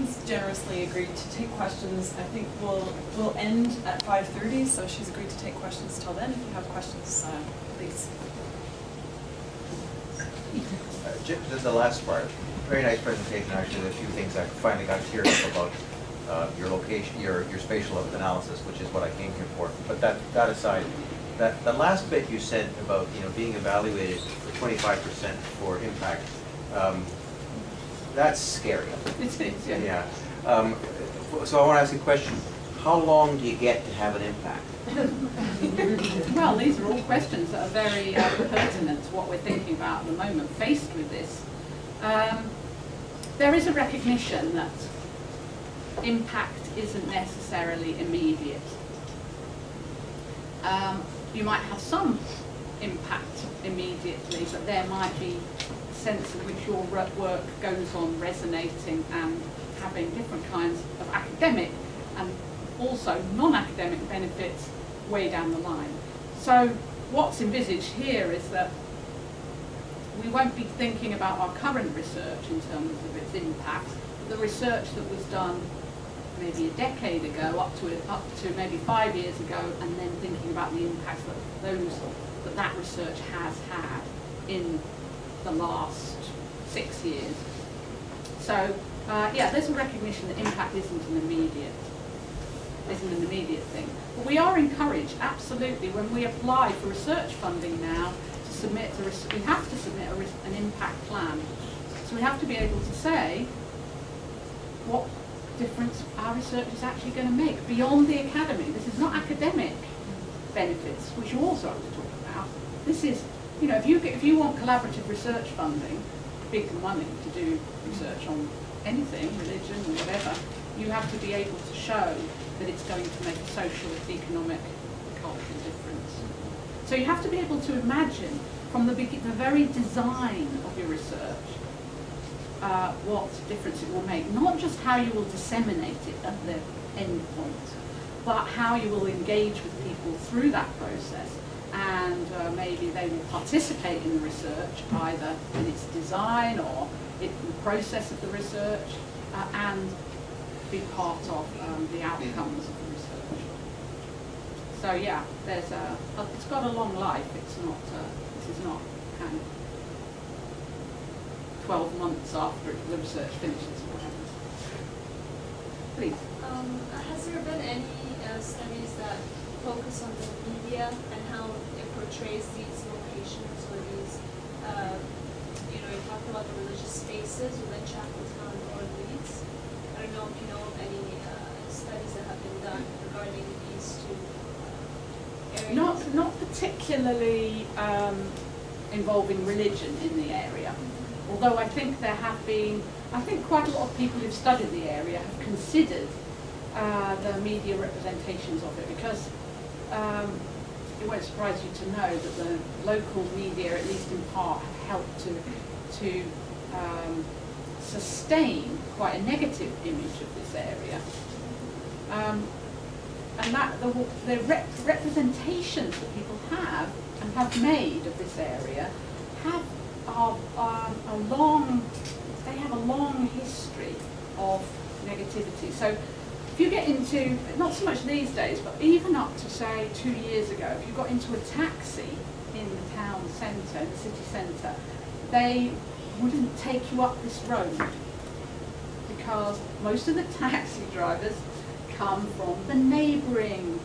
Susan's generously agreed to take questions. I think we'll end at 5:30, so she's agreed to take questions till then. If you have questions, please. The last part, very nice presentation. Actually, a few things I finally got curious about your location, your spatial analysis, which is what I came here for. But that aside, the last bit you said about being evaluated for 25% for impact, that's scary. It is, yeah. Yeah. So I want to ask you a question. How long do you get to have an impact? Well, these are all questions that are very pertinent to what we're thinking about at the moment, faced with this. There is a recognition that impact isn't necessarily immediate. You might have some impact immediately, but there might be a sense in which your work goes on resonating and having different kinds of academic and also non-academic benefits way down the line. So what's envisaged here is that we won't be thinking about our current research in terms of its impact. The research that was done maybe a decade ago, up to maybe 5 years ago, and then thinking about the impacts that research has had in the last 6 years. So yeah, there's a recognition that impact isn't an immediate thing. But we are encouraged, absolutely, when we apply for research funding now, to submit we have to submit an impact plan. So we have to be able to say what difference our research is actually going to make beyond the academy. This is not academic benefits, which you also have to talk about. This is, if you want collaborative research funding, big money to do research on anything, religion or whatever, you have to be able to show that it's going to make a social, economic, cultural difference. So you have to be able to imagine from the very design of your research what difference it will make. Not just how you will disseminate it at the end point, but how you will engage with people through that process, and maybe they will participate in the research either in its design or in the process of the research, and be part of the outcomes of the research. So yeah, it's got a long life. It's not, this is not kind of 12 months after the research finishes or whatever. Please. Has there been any studies that focus on the media and how it portrays these locations or these, you talked about the religious spaces within Chapeltown or Leeds. I don't know if you know of any studies that have been done regarding these two areas. Not particularly involving religion in the area. Although I think there have been, quite a lot of people who've studied the area have considered the media representations of it, because it won't surprise you to know that the local media, at least in part, have helped to sustain quite a negative image of this area. And that the representations that people have and have made of this area have they have a long history of negativity. So if you get into, not so much these days, but even up to say 2 years ago, if you got into a taxi in the town centre, the city centre, they wouldn't take you up this road, because most of the taxi drivers come from the neighbouring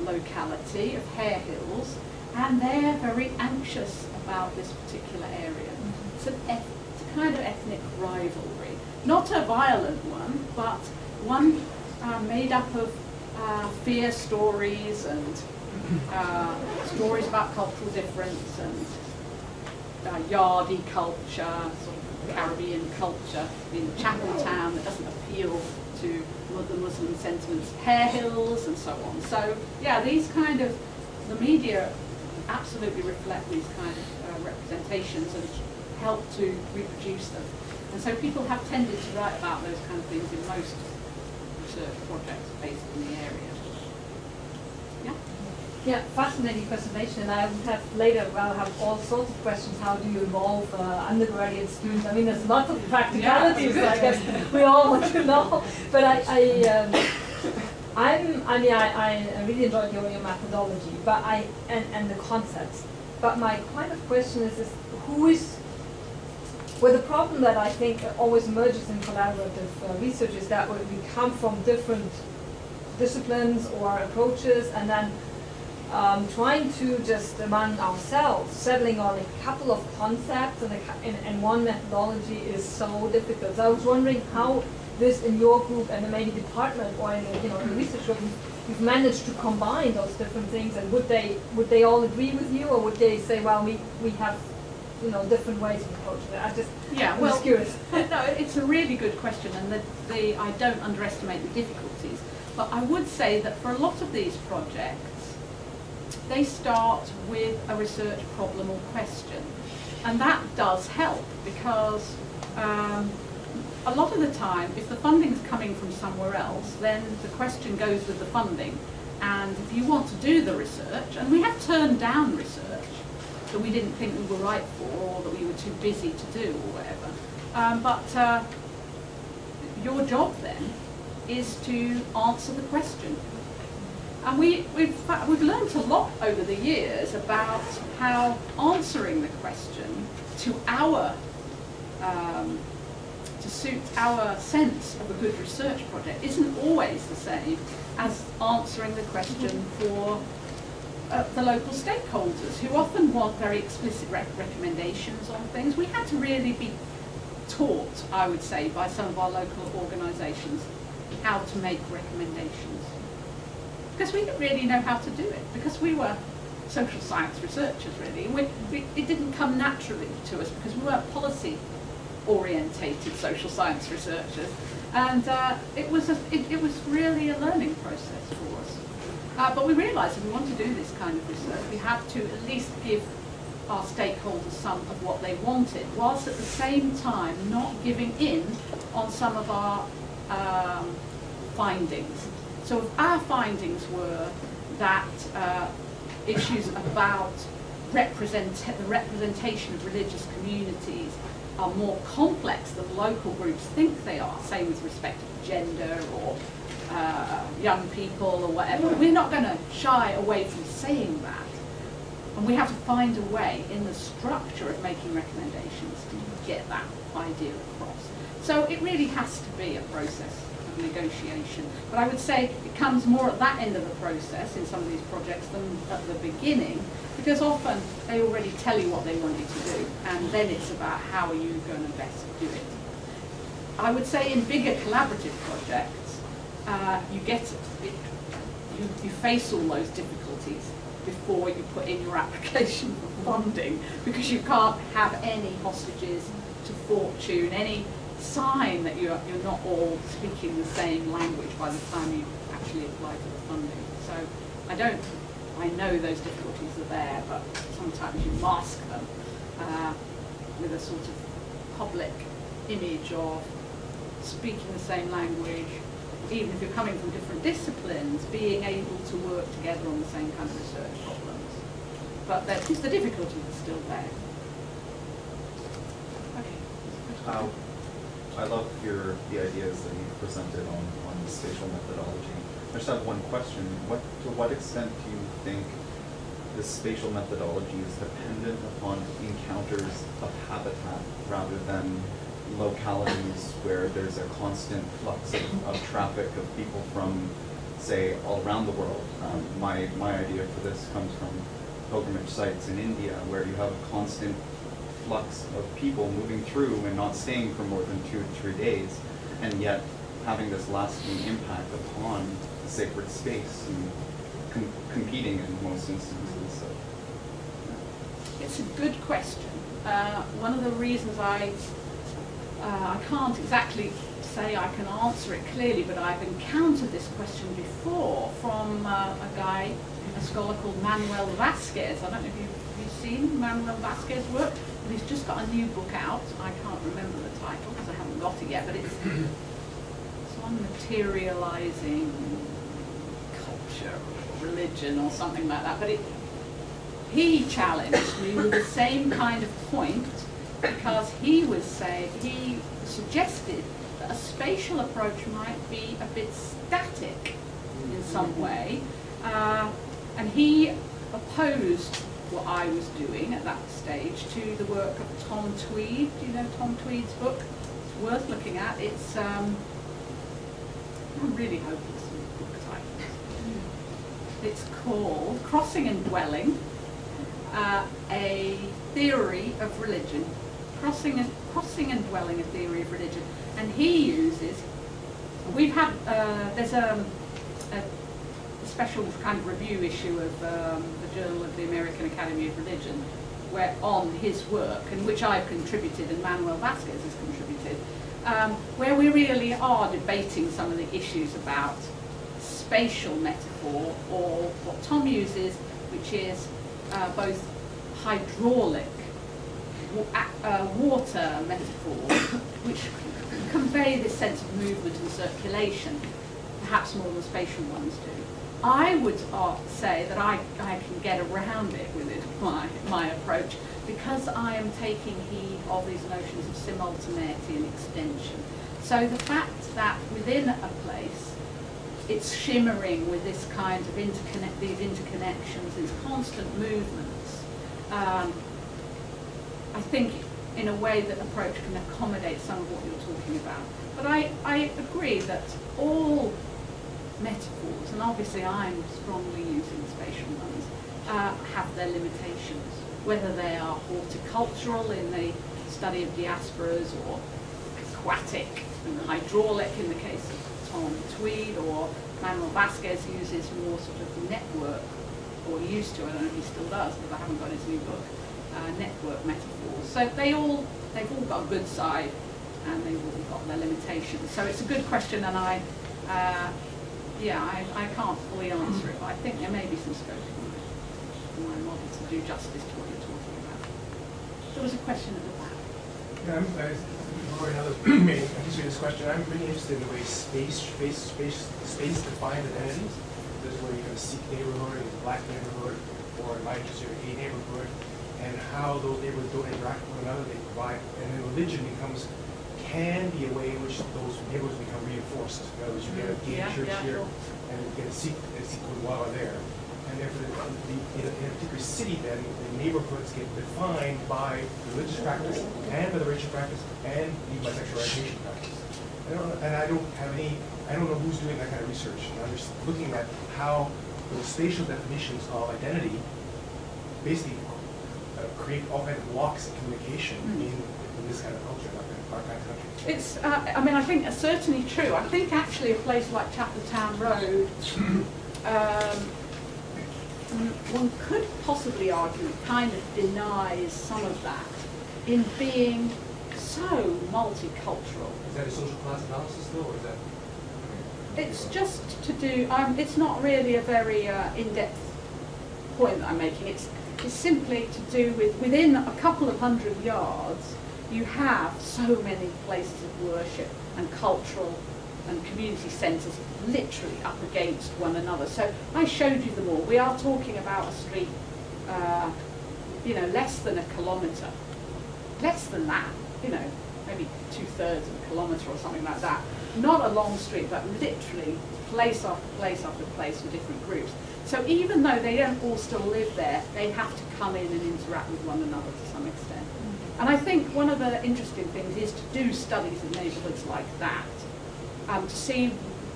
locality of Hare Hills, and they're very anxious about this particular area. It's a kind of ethnic rivalry. Not a violent one, but one made up of fear stories and stories about cultural difference and yardie culture, sort of Caribbean culture in Chapeltown that doesn't appeal to the Muslim sentiments of Hare Hills and so on. So yeah, these kind of, the media absolutely reflect these kind of representations and help to reproduce them. And so people have tended to write about those kind of things in most research projects based in the area. Yeah? Yeah, fascinating presentation, and I would have later, well, have all sorts of questions. How do you involve undergraduate students? I mean, there's lots of practicalities that I guess we all want to know. But I really enjoyed your methodology, but and the concepts. But my kind of question is well, the problem that I think always emerges in collaborative research is that we come from different disciplines or approaches, and then trying to just among ourselves settling on a couple of concepts and one methodology is so difficult. So I was wondering how this in your group and maybe department or in the research group you've managed to combine those different things, and would they all agree with you, or would they say, well, we have different ways of approaching it? I'm just curious. No, it's a really good question, and I don't underestimate the difficulties. But I would say that for a lot of these projects, they start with a research problem or question. And that does help, because a lot of the time, if the funding's coming from somewhere else, then the question goes with the funding. And if you want to do the research, and we have turned down research that we didn't think we were right for, or that we were too busy to do, or whatever. But your job then is to answer the question. And we've learned a lot over the years about how answering the question to suit our sense of a good research project isn't always the same as answering the question for the local stakeholders, who often want very explicit recommendations on things. We had to really be taught, I would say, by some of our local organisations how to make recommendations. Because we didn't really know how to do it, because we were social science researchers, really. It didn't come naturally to us because we weren't policy-orientated social science researchers. And it was really a learning process for us. But we realised if we want to do this kind of research, we have to at least give our stakeholders some of what they wanted, whilst at the same time not giving in on some of our findings. So if our findings were that issues about the representation of religious communities are more complex than local groups think they are, say with respect to gender or young people or whatever, we're not going to shy away from saying that. And we have to find a way in the structure of making recommendations to get that idea across. So it really has to be a process of negotiation. But I would say it comes more at that end of the process in some of these projects than at the beginning, because often they already tell you what they want you to do, and then it's about how are you going to best do it. I would say in bigger collaborative projects, you face all those difficulties before you put in your application for funding, because you can't have any hostages to fortune, any sign that you're not all speaking the same language by the time you actually apply for the funding. So I know those difficulties are there, but sometimes you mask them with a sort of public image of speaking the same language, even if you're coming from different disciplines, being able to work together on the same kind of research problems. But the difficulties are still there. Okay. I love the ideas that you presented on the spatial methodology. I just have one question. To what extent do you think the spatial methodology is dependent upon encounters of habitat rather than localities where there's a constant flux of traffic of people from, say, all around the world? My idea for this comes from pilgrimage sites in India, where you have a constant flux of people moving through and not staying for more than 2 to 3 days, and yet having this lasting impact upon the sacred space and competing in most instances. So, yeah. It's a good question. One of the reasons I can't exactly say I can answer it clearly, but I've encountered this question before from a scholar called Manuel Vasquez. I don't know if you've seen Manuel Vasquez's work, but he's just got a new book out. I can't remember the title because I haven't got it yet, but it's on materializing culture religion or something like that. But he challenged me with the same kind of point, because he suggested that a spatial approach might be a bit static in some way, and he opposed what I was doing at that stage to the work of Tom Tweed. Do you know Tom Tweed's book? It's worth looking at. It's I'm really hoping it's a book title. It's called Crossing and Dwelling, a Theory of Religion. Crossing and Dwelling, a Theory of Religion. And he uses, we've had, there's a special kind of review issue of the Journal of the American Academy of Religion, where on his work, and which I've contributed and Manuel Vasquez has contributed, where we really are debating some of the issues about spatial metaphor, or what Tom uses, which is both hydraulic, water metaphors, which convey this sense of movement and circulation, perhaps more than spatial ones do. I would say that I can get around it with my approach, because I am taking heed of these notions of simultaneity and extension. So the fact that within a place it's shimmering with this kind of these interconnections, these constant movements, I think in a way that approach can accommodate some of what you're talking about. But I agree that all metaphors, and obviously I'm strongly using spatial ones, have their limitations, whether they are horticultural in the study of diasporas, or aquatic and hydraulic in the case of Tom Tweed, or Manuel Vasquez uses more sort of network, or he used to, I don't know if he still does, because I haven't got his new book, network metaphors. So they've all got a good side, and they've all got their limitations. So it's a good question, and I can't fully answer it, but I think there may be some scope in my model to do justice to what you're talking about. There was a question at the back. Yeah, before another answer this question, I'm really interested in the way space defined identities. This is where you're going to seek neighborhood, a black neighborhood, or in my case, a gay neighborhood, and how those neighborhoods don't interact with one another, they provide, and then religion can be a way in which those neighborhoods become reinforced. In other words, you get a gay church here, and you get a Sikh Gurdwara there. And therefore, in a particular city, then, the neighborhoods get defined by religious practice, and by the racial practice, and by sexualization practice. I don't know who's doing that kind of research. And I'm just looking at how those spatial definitions of identity basically create all kinds of blocks in communication in this kind of culture, our kind of country. It's, I mean, I think it's certainly true. I think actually a place like Chapeltown Road, one could possibly argue it kind of denies some of that in being so multicultural. Is that a social class analysis though, or is that? It's just to do, it's not really a very in-depth point that I'm making. It's simply to do with, within a couple of 100 yards, you have so many places of worship and cultural and community centres literally up against one another. So I showed you them all. We are talking about a street, less than a kilometre, less than that, maybe 2/3 of a kilometre or something like that. Not a long street, but literally place after place after place for different groups. So even though they don't all still live there, they have to come in and interact with one another to some extent. And I think one of the interesting things is to do studies in neighbourhoods like that, to see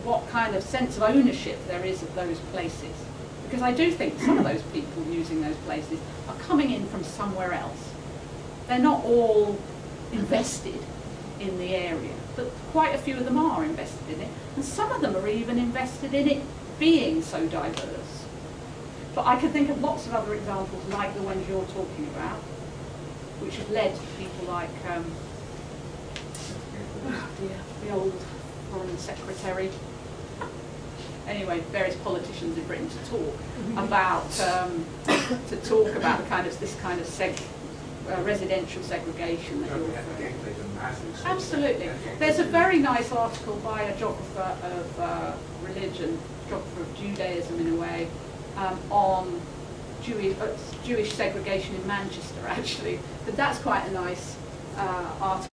what kind of sense of ownership there is of those places. Because I do think some of those people using those places are coming in from somewhere else. They're not all invested in the area, but quite a few of them are invested in it, and some of them are even invested in it being so diverse. But I can think of lots of other examples like the ones you're talking about, which have led to people like the old foreign secretary. Anyway, various politicians in Britain to talk about this kind of residential segregation that you're referring to. Absolutely. There's a very nice article by a geographer of religion geographer of Judaism in a way, on Jewish segregation in Manchester actually. But that's quite a nice article.